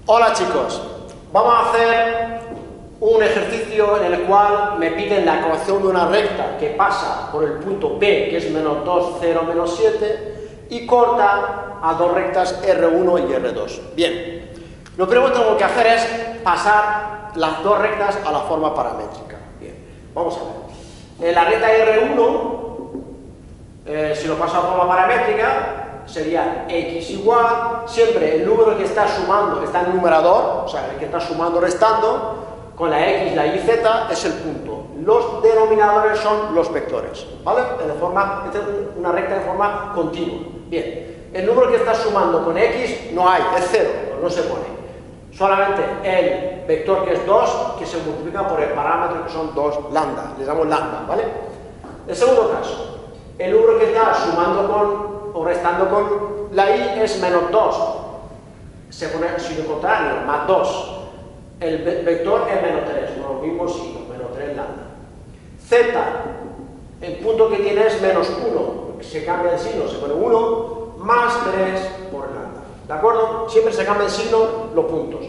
Hola chicos, vamos a hacer un ejercicio en el cual me piden la ecuación de una recta que pasa por el punto P, que es menos 2, 0, menos 7, y corta a dos rectas R1 y R2. Bien, lo primero que tengo que hacer es pasar las dos rectas a la forma paramétrica. Bien, vamos a ver. En la recta R1, si lo paso a forma paramétrica, sería x igual, siempre el número que está sumando está en el numerador, o sea, el que está sumando restando, con la x, la y, z es el punto. Los denominadores son los vectores, ¿vale? Esta es una recta en forma continua. Bien, el número que está sumando con x no hay, es 0, no se pone. Solamente el vector que es 2, que se multiplica por el parámetro que son 2 lambda, le damos lambda, ¿vale? El segundo caso, el número que está sumando con o restando con la y es menos 2, se pone el signo contrario, más 2, el vector es menos 3, con los mismos signos, menos 3 lambda. Z, el punto que tiene es menos 1, se cambia el signo, se pone 1, más 3 por lambda, ¿de acuerdo? Siempre se cambia el signo, los puntos.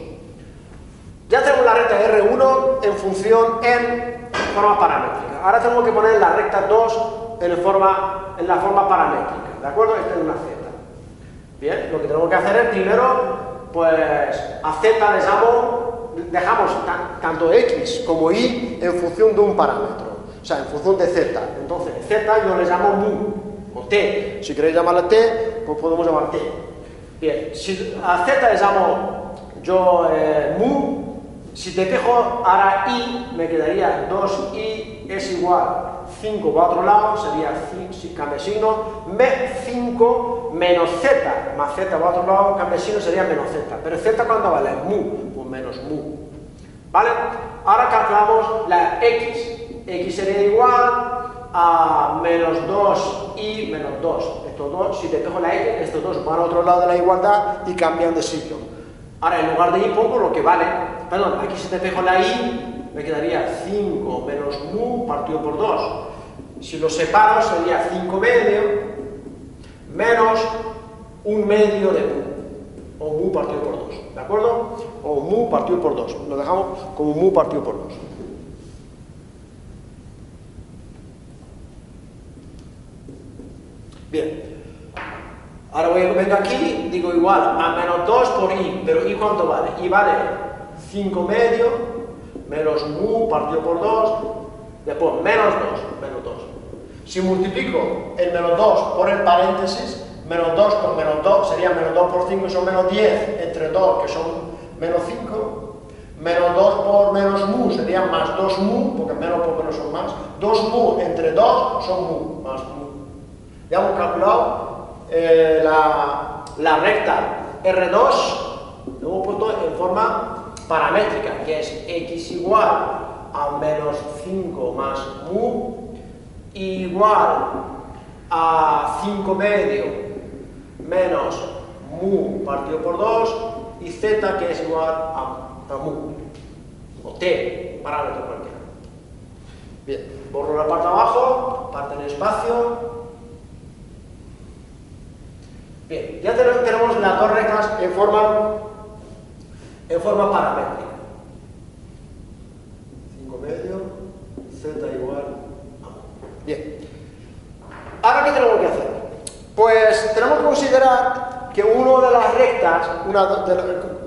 Ya tenemos la recta R1 en función en forma paramétrica, ahora tengo que poner la recta 2 en la forma paramétrica. ¿De acuerdo? Esta es una z. Bien, lo que tenemos que hacer es primero, pues a z dejamos tanto x como y en función de un parámetro, o sea, en función de z. Entonces, z yo le llamo mu, o t. Si queréis llamarla t, pues podemos llamar t. Bien, si a z le llamo yo mu, si te fijo, ahora y me quedaría 2i es igual 5 por otro lado, sería, si cambia signo, 5 menos z, más z por otro lado, cambia signo, sería menos z. Pero z, ¿cuánto vale? Mu, pues menos mu. ¿Vale? Ahora calculamos la x. X sería igual a menos 2i menos 2. Estos dos, si te fijo la x, estos dos van al otro lado de la igualdad y cambian de signo. Ahora, en lugar de y pongo lo que vale. Perdón, aquí si te fijo la y, me quedaría 5 menos mu partido por 2. Si lo separo sería 5 medio menos 1 medio de mu, o mu partido por 2, ¿de acuerdo? O mu partido por 2, lo dejamos como mu partido por 2. Bien, ahora vengo aquí, digo igual a menos 2 por y, pero y ¿cuánto vale? Y vale 5 medio menos mu partido por 2, después menos 2. Si multiplico el menos 2 por el paréntesis, menos 2 con menos 2 sería menos 2 por 5, son menos 10, entre 2 que son menos 5, menos 2 por menos mu sería más 2 mu, porque menos por menos son más, 2 mu entre 2 son mu, más mu. Ya hemos calculado la recta R2, lo hemos puesto en forma paramétrica, que es x igual a menos 5 más mu, igual a 5 medio menos mu partido por 2, y z que es igual a mu, o t, parámetro cualquiera. Bien, borro la parte de abajo, parte en espacio. Bien, ya tenemos las dos rectas en forma paramétrica. 5 medio, z igual a mu. Bien. Ahora, ¿qué tenemos que hacer? Pues tenemos que considerar que una de las rectas,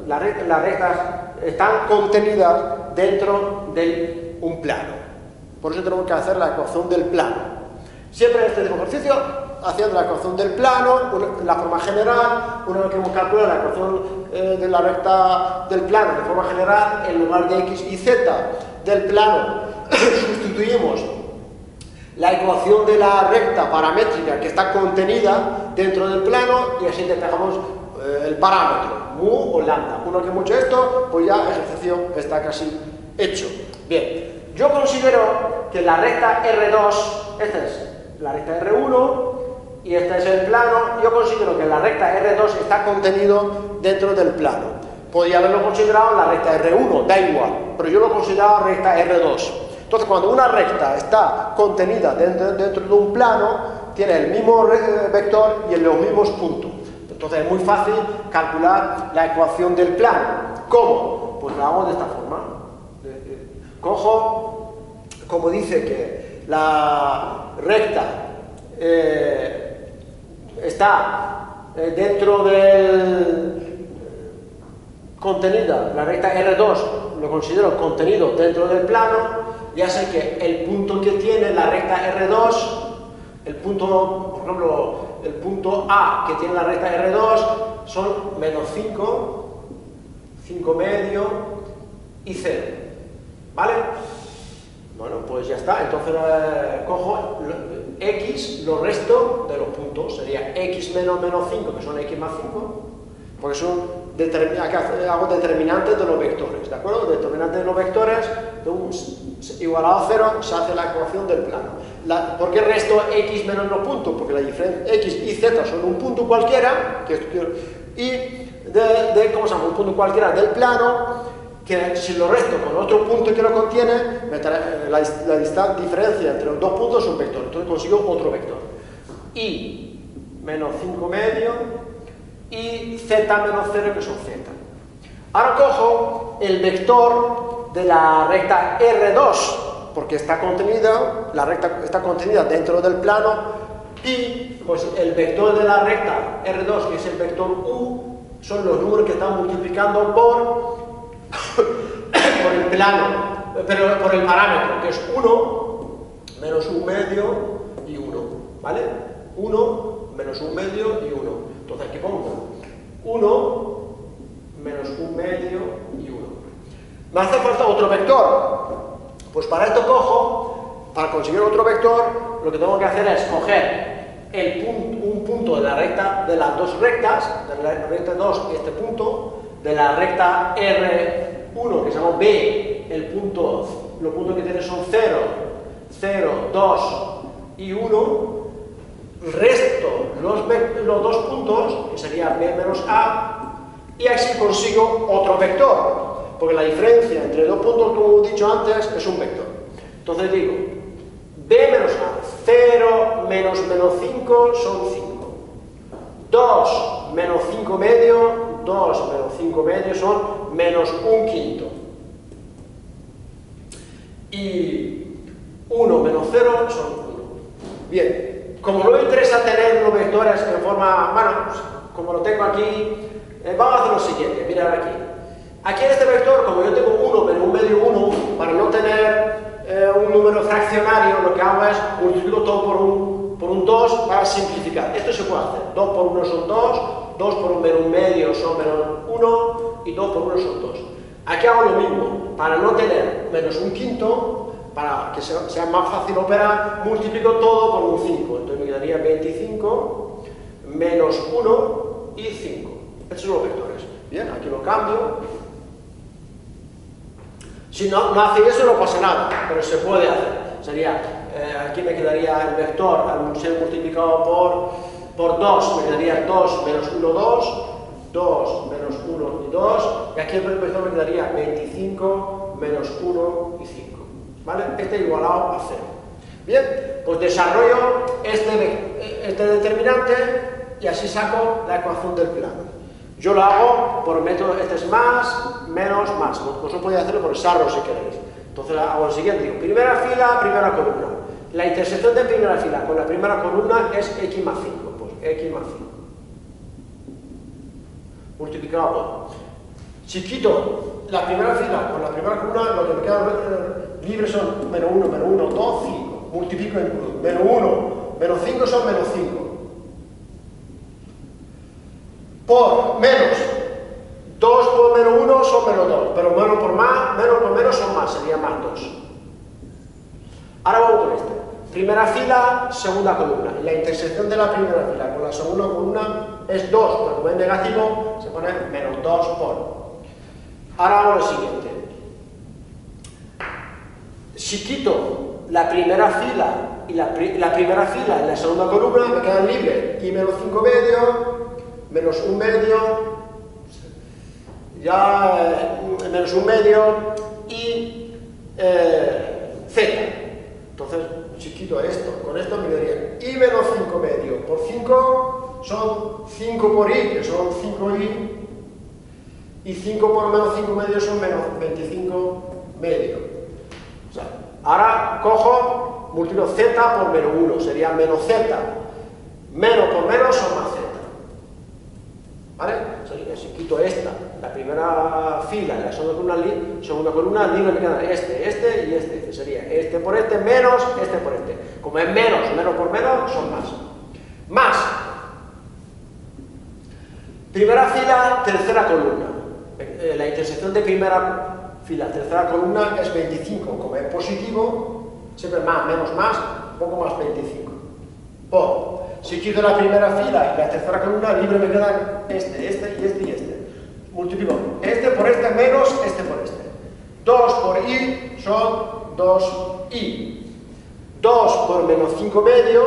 las rectas están contenidas dentro de un plano. Por eso tenemos que hacer la ecuación del plano. Siempre en este ejercicio, haciendo la ecuación del plano, la forma general, una vez que hemos calculado la ecuación de la recta del plano de forma general, en lugar de x y z del plano, sustituimos la ecuación de la recta paramétrica que está contenida dentro del plano y así despejamos el parámetro, mu o lambda. Una vez que hemos hecho esto, pues ya el ejercicio está casi hecho. Bien, yo considero que la recta R2, esta es la recta R1 y este es el plano, yo considero que la recta R2 está contenido dentro del plano. Podría haberlo considerado la recta R1, da igual, pero yo lo he considerado recta R2. Entonces, cuando una recta está contenida dentro de un plano, tiene el mismo vector y los mismos puntos. Entonces, es muy fácil calcular la ecuación del plano. ¿Cómo? Pues lo hago de esta forma. Cojo, como dice que la recta está dentro del contenido, la recta R2 lo considero contenido dentro del plano, ya sé que el punto que tiene la recta R2, el punto, por ejemplo, el punto A que tiene la recta R2 son menos 5, 5 medio y 0, ¿vale? Bueno, pues ya está, entonces cojo X, lo resto de los puntos, sería X menos 5, que son X más 5, porque son hago determinantes de los vectores, ¿de acuerdo? Determinantes de los vectores igualado a 0 se hace la ecuación del plano. ¿Por qué resto X menos los puntos? Porque la diferencia X y Z son un punto cualquiera, ¿cómo se llama? Un punto cualquiera del plano, que si lo resto con otro punto que lo contiene, la diferencia entre los dos puntos es un vector, entonces consigo otro vector. Y menos 5 medio y z menos 0, que son z. Ahora cojo el vector de la recta R2, porque está contenida, la recta está contenida dentro del plano, y pues el vector de la recta R2, que es el vector U, son los números que están multiplicando por el plano, pero por el parámetro, que es 1, menos 1 medio y 1, ¿vale? 1, menos 1 medio y 1. Entonces aquí pongo 1, menos 1 medio y 1. Me hace falta otro vector. Pues para esto cojo, para conseguir otro vector, lo que tengo que hacer es coger un punto de la recta, de las dos rectas, de la recta 2 y este punto, de la recta R1, que se llama B, los puntos que tiene son 0, 0, 2 y 1, resto los dos puntos, que sería B menos A, y así consigo otro vector, porque la diferencia entre dos puntos, como he dicho antes, es un vector. Entonces digo, B menos A, 0 menos 5 son 5. 2 menos 5 medio, 2 menos 5 medio son menos 1 quinto. Y 1 menos 0 son 1. Bien, como no me interesa tener los vectores en forma, bueno, pues, como lo tengo aquí, vamos a hacer lo siguiente, mirad aquí. Aquí en este vector, como yo tengo 1 menos 1 medio 1, para no tener un número fraccionario, lo que hago es multiplico todo por un 2 para simplificar. Esto se puede hacer. 2 por 1 son 2, 2 por 1 menos 1 medio son menos 1 y 2 por 1 son 2. Aquí hago lo mismo. Para no tener menos 1 quinto, para que sea más fácil operar, multiplico todo por un 5. Entonces me quedaría 25 menos 1 y 5. Estos son los vectores. Bien, aquí lo cambio. Si no hace eso no pasa nada, pero se puede hacer. Sería, aquí me quedaría el vector al ser multiplicado por 2, me quedaría 2 menos 1, 2, 2 menos 1 y 2, y aquí el vector me quedaría 25 menos 1 y 5. ¿Vale? Este igualado a 0. Bien, pues desarrollo este determinante y así saco la ecuación del plano. Yo lo hago por método, este es más, menos, más. Vosotros podéis hacerlo por sarro si queréis. Entonces hago lo siguiente, digo, primera fila, primera columna. La intersección de primera fila con la primera columna es x más 5. Pues x más 5. Multiplicado por. Si quito la primera fila con la primera columna, lo que me queda libre son menos 1, menos 1, 2, 5. Multiplico en cruz. Menos 1, menos 5 son menos 5. Por menos 2 por menos 1 son menos 2, pero menos por menos son más, sería más 2. Ahora vamos con este. Primera fila, segunda columna. La intersección de la primera fila con la segunda columna es 2, pero como es negativo, se pone menos 2 por. Ahora hago lo siguiente. Si quito la primera fila y la primera fila en la segunda columna, me quedan libres y menos 5 medio, menos 1 medio, ya menos 1 medio y z. Entonces, si quito esto, con esto me daría y menos 5 medio por 5 son 5 por i, que son 5i, y 5 por menos 5 medio son menos 25 medio. O sea, ahora cojo, multiplico z por menos 1, sería menos z. Menos por menos son más z. ¿Vale? Si quito esta, la primera fila, la segunda columna, libre me quedan este y este. Sería este por este menos este por este. Como es menos por menos, son más. Más. Primera fila, tercera columna. La intersección de primera fila, tercera columna es 25. Como es positivo, siempre más, menos, más, un poco más 25. Por. Si quito la primera fila y la tercera columna, libre me quedan este y este. Multiplico este por este menos este por este. 2 por i son 2i. 2 por menos 5 medio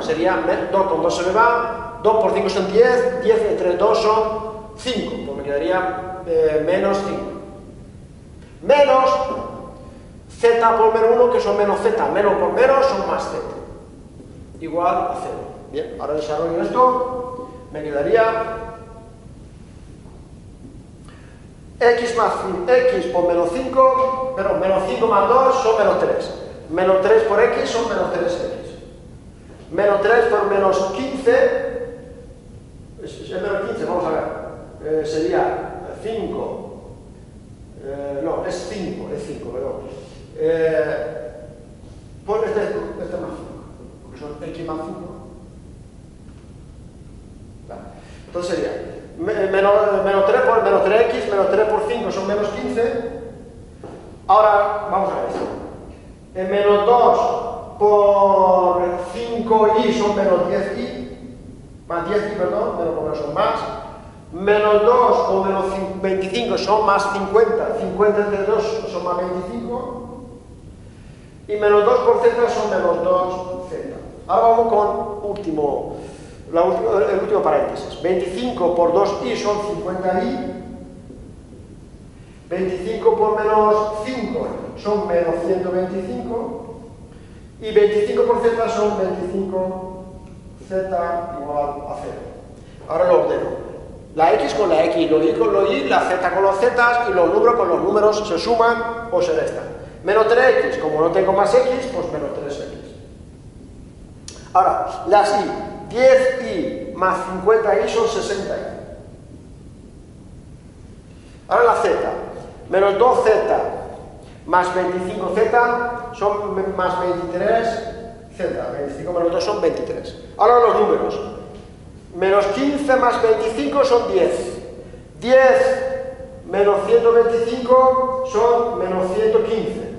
sería 2 con 2 se me va. 2 por 5 son 10. 10 entre 2 son 5. Pues me quedaría menos 5. Menos z por menos 1 que son menos z. Menos por menos son más z. Igual a 0. Bien, ahora desarrollo esto, me quedaría x más x por menos 5, pero menos 5 más 2 son menos 3. Menos 3 por x son menos 3x. Menos 3 por menos 15, es menos 15, vamos a ver, sería 5, no, es 5, perdón. Por este más 5, porque son x más 5. Entonces sería menos 3 por menos 3x, menos 3 por 5 son menos 15. Ahora vamos a ver esto. Menos 2 por 5i son menos 10i, más 10i, perdón, menos por menos son más. Menos 2 por menos 25 son más 50, 50 entre 2 son más 25. Y menos 2 por z son menos 2z. Ahora vamos con el último paréntesis. 25 por 2i son 50i. 25 por menos 5 son menos 125. Y 25 por z son 25z igual a 0. Ahora lo ordeno. La x con la x, lo y con lo y, la z con los z y los números con los números se suman o se restan. Menos 3x, como no tengo más x, pues menos 3x. Ahora, las y. 10i más 50i son 60i. Ahora la z. Menos 2z más 25z son más 23z. 25 menos 2 son 23. Ahora los números. Menos 15 más 25 son 10. 10 menos 125 son menos 115.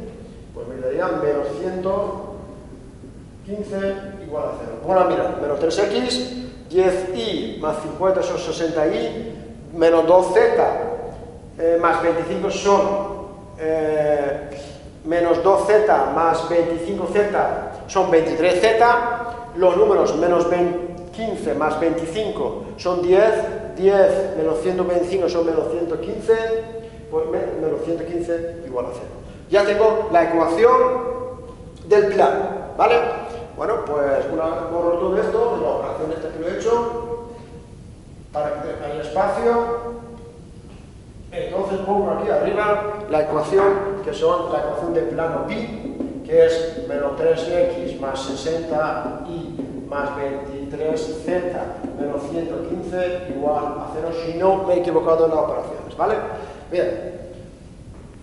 Pues me darían menos 115 igual a 0. Bueno, mira, menos 3x, 10i más 50 son 60i, menos 2z más 25 son menos 2z más 25z son 23z. Los números menos 15 más 25 son 10, 10 menos 125 son menos 115, pues menos 115 igual a 0. Ya tengo la ecuación del plano, ¿vale? Bueno, pues una vez borro todo esto, de la operación esta que lo he hecho, para que haya espacio. Entonces pongo aquí arriba la ecuación, que son la ecuación del plano pi, que es menos 3x más 60i más 23z menos 115 igual a 0, si no me he equivocado en las operaciones, ¿vale? Bien.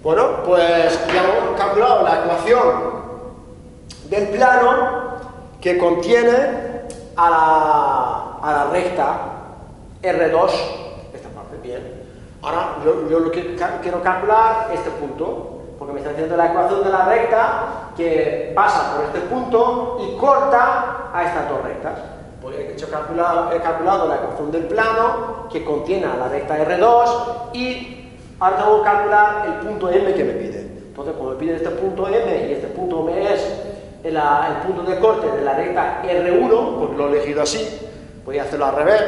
Bueno, pues ya hemos calculado la ecuación del plano que contiene a la recta R2, esta parte, bien. Ahora yo lo que quiero calcular este punto, porque me está diciendo la ecuación de la recta que pasa por este punto y corta a estas dos rectas. Pues he calculado la ecuación del plano que contiene a la recta R2 y ahora tengo que calcular el punto M que me pide. Entonces, como me pide este punto M y este punto M es el punto de corte de la recta R1, pues lo he elegido así, podría hacerlo al revés.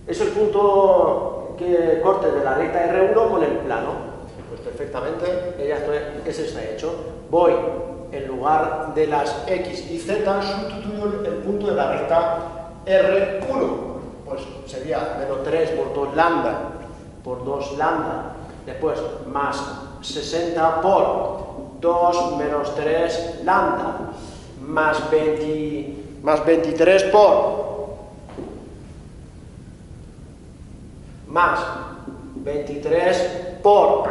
Es el punto que corte de la recta R1 con el plano. Pues perfectamente, ese está hecho. Voy, en lugar de las X y Z, sustituyo el punto de la recta R1. Por pues sería menos 3 por 2 lambda, después más 60 por 2 menos 3 lambda, más 23 por más 23 por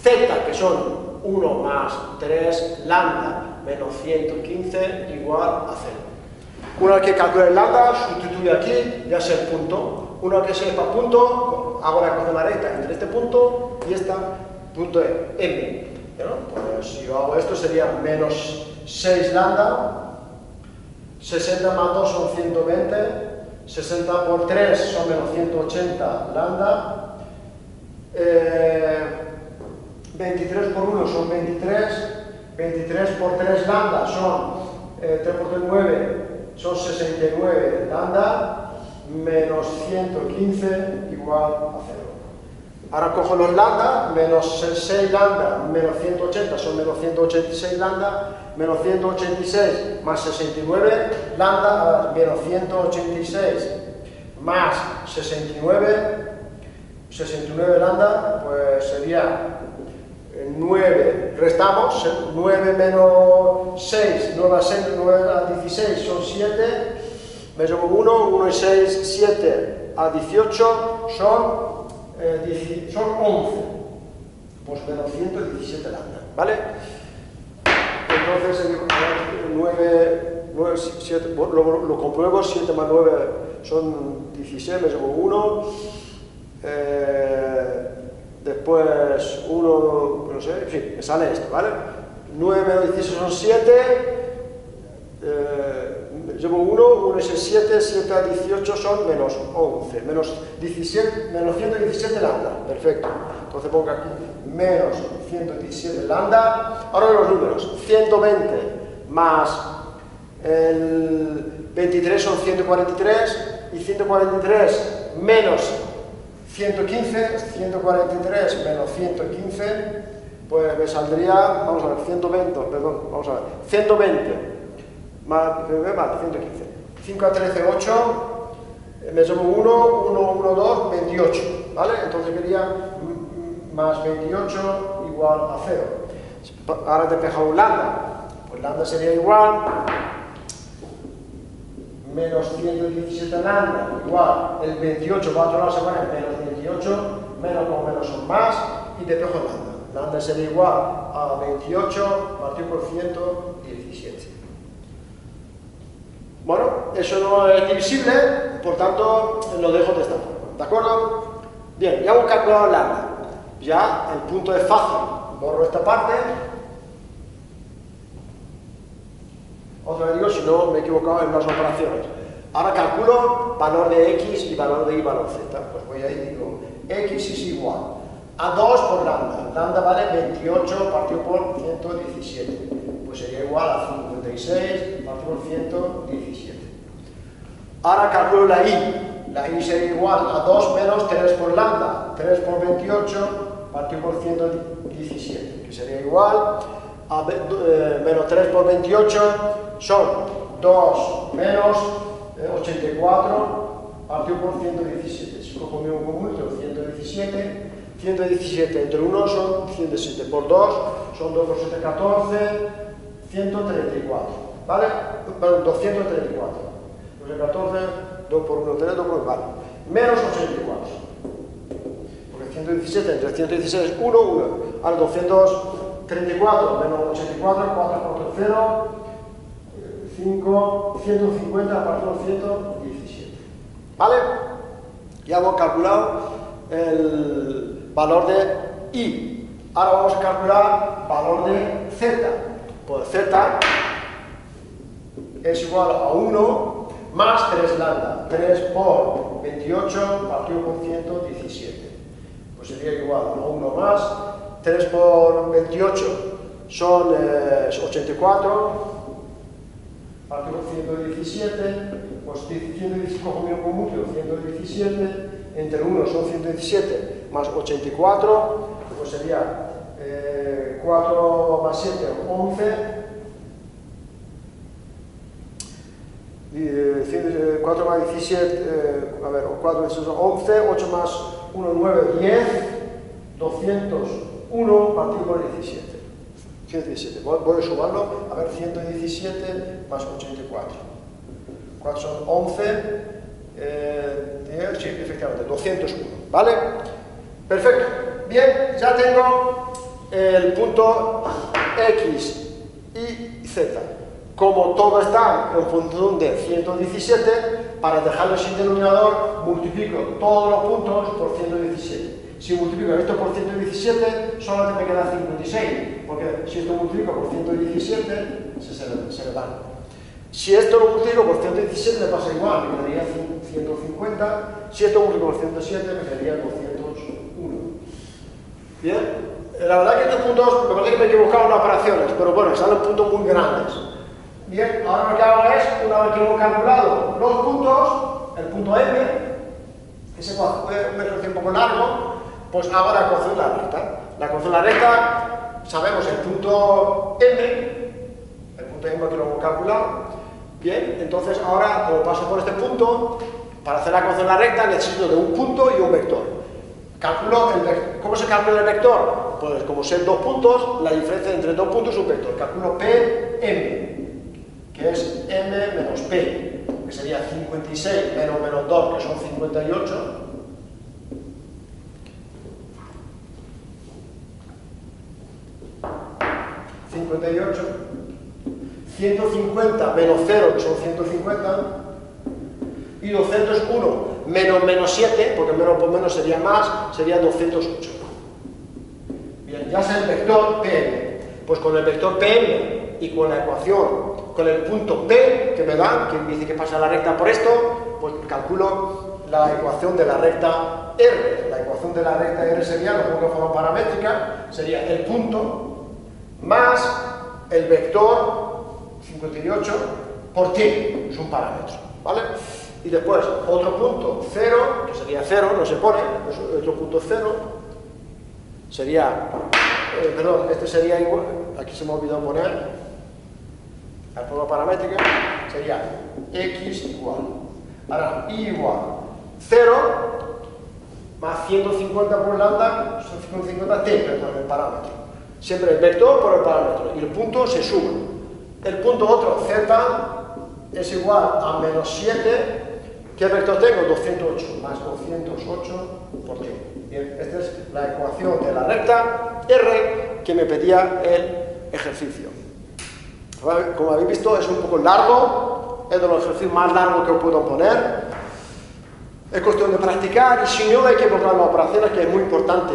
z, que son 1 más 3 lambda menos 115 igual a 0. Una vez que calcule el lambda, sustituye aquí, ya sé el punto. Una vez que sepa punto, hago la ecuación de la recta entre este punto y este punto M. ¿No? Pues si yo hago esto sería menos 6 lambda, 60 más 2 son 120, 60 por 3 son menos 180 lambda, 23 por 1 son 23, 23 por 3 lambda son 3 por 3, 9, son 69 lambda, menos 115 igual a 0. Ahora cojo los lambda, menos 6 lambda, menos 180 son menos 186 lambda, menos 186 más 69 lambda, menos 186 más 69 lambda, pues sería 9, restamos, 9 menos 6, 9 a 6, 9 a 16 son 7, me llevo 1 y 6, 7 a 18 son 11, pues menos 117 lambda, ¿vale? Entonces, 9, 7, lo compruebo, 7 más 9 son 16, me llevo 1, después 1, no sé, en fin, me sale esto, ¿vale? 9 menos 16 son 7, llevo 1 y 6, 7, 7 a 18 son menos 11, menos 117 lambda, perfecto. Entonces pongo aquí menos 117 lambda. Ahora los números, 120 más el 23 son 143 y 143 menos 115, 143 menos 115, pues me saldría, vamos a ver, 120 más 115. 5 a 13, 8, me llevo 1, 2, 28, ¿vale? Entonces quería más 28 igual a 0. Ahora despejo un lambda, pues lambda sería igual menos 117 lambda igual, el 28 va a otro lado, se pone menos 28, menos con menos son más, y despejo lambda. Lambda sería igual a 28 partido por 117. Bueno, eso no es divisible, por tanto lo dejo de esta forma, ¿de acuerdo? Bien, ya hemos calculado el lambda, ya el punto es fácil, borro esta parte. Otra vez digo, si no me he equivocado en las operaciones. Ahora calculo valor de x y valor de y, valor z. Pues voy ahí y digo, x es igual a 2 por lambda. Lambda vale 28 partido por 117. Pues sería igual a 56 partido por 117. Ahora calculo la y. La y sería igual a 2 menos 3 por lambda. 3 por 28 partido por 117. Que sería igual a menos 3 por 28 son 2 menos 84 partido por 117. Si cojo mi común, tengo 117. 117 entre 1 son 107 por 2, son 2 por 7, 14, 134. ¿Vale? Perdón, 234. 14, 2 por 1, 3, 2 por 1, vale. Menos 84. Porque 117 entre 116 es 1, 1. Ahora 234 menos 84, 4 por 0, 5, 150 partido por 117. ¿Vale? Ya hemos calculado el valor de y. Ahora vamos a calcular valor de z. Pues z es igual a 1 más 3 lambda. 3 por 28 partido por 117. Pues sería igual a 1 más 3 por 28 son 84 partido por 117, pues 117 cojo mi común, 117, entre 1 son 117 más 84, pues sería 4 más 7, 11, 4 más 17, a ver, 4 más 11, 8 más 1, 9, 10, 201 partido por 17. 117, voy a sumarlo, a ver, 117 más 84. 4 son 11, 10, sí, efectivamente, 201, ¿vale? Perfecto, bien, ya tengo el punto X y Z. Como todo está en función de 117, para dejarlo sin denominador, multiplico todos los puntos por 117. Si multiplico esto por 117, solo me queda 56, porque si esto multiplico por 117, se me van. Si esto lo multiplico por 117, me pasa igual, me quedaría 150. Si esto multiplico por 107, me quedaría 201. Bien, la verdad que estos puntos, me parece que me he equivocado en las operaciones, pero bueno, salen puntos muy grandes. Bien, ahora lo que hago es, una vez que hemos calculado los puntos, el punto M, que se puede ver un poco largo, pues hago la ecuación de la recta. La ecuación de la recta, sabemos el punto M que lo hemos calculado. Bien, entonces ahora, como paso por este punto, para hacer la ecuación de la recta necesito de un punto y un vector. Calculo el vector. ¿Cómo se calcula el vector? Pues como son dos puntos, la diferencia entre dos puntos es un vector. Calculo PM, que es M menos P, que sería 56 menos 2, que son 58. 58, 150 menos 0, que son 150, y 201 menos 7, porque menos por menos sería más, sería 208. Bien, ya sé el vector PM. Pues con el vector PM y con la ecuación, con el punto P que me dan, que me dice que pasa la recta por esto, pues calculo la ecuación de la recta R. La ecuación de la recta R sería, lo pongo de forma paramétrica, sería el punto más el vector 58 por t, es un parámetro, ¿vale? Y después otro punto 0, que sería 0, no se pone, otro punto 0, sería, perdón, este sería igual, aquí se me ha olvidado poner, la forma paramétrica, sería x igual, ahora y igual 0 más 150 por lambda, son 150 t, perdón, el parámetro. Siempre el vector por el parámetro y el punto se suma. El punto otro, z, es igual a menos 7. ¿Qué vector tengo? 208 más 208 por t. Bien, esta es la ecuación de la recta R que me pedía el ejercicio. Como habéis visto, es un poco largo, es de los ejercicios más largos que os puedo poner. Es cuestión de practicar y si no hay que borrar las operaciones, que es muy importante.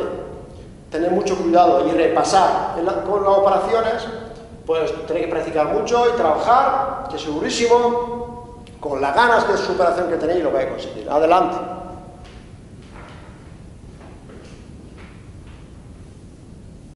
Tener mucho cuidado y repasar con las operaciones, pues tenéis que practicar mucho y trabajar, que segurísimo, con las ganas de superación que tenéis lo vais a conseguir. Adelante.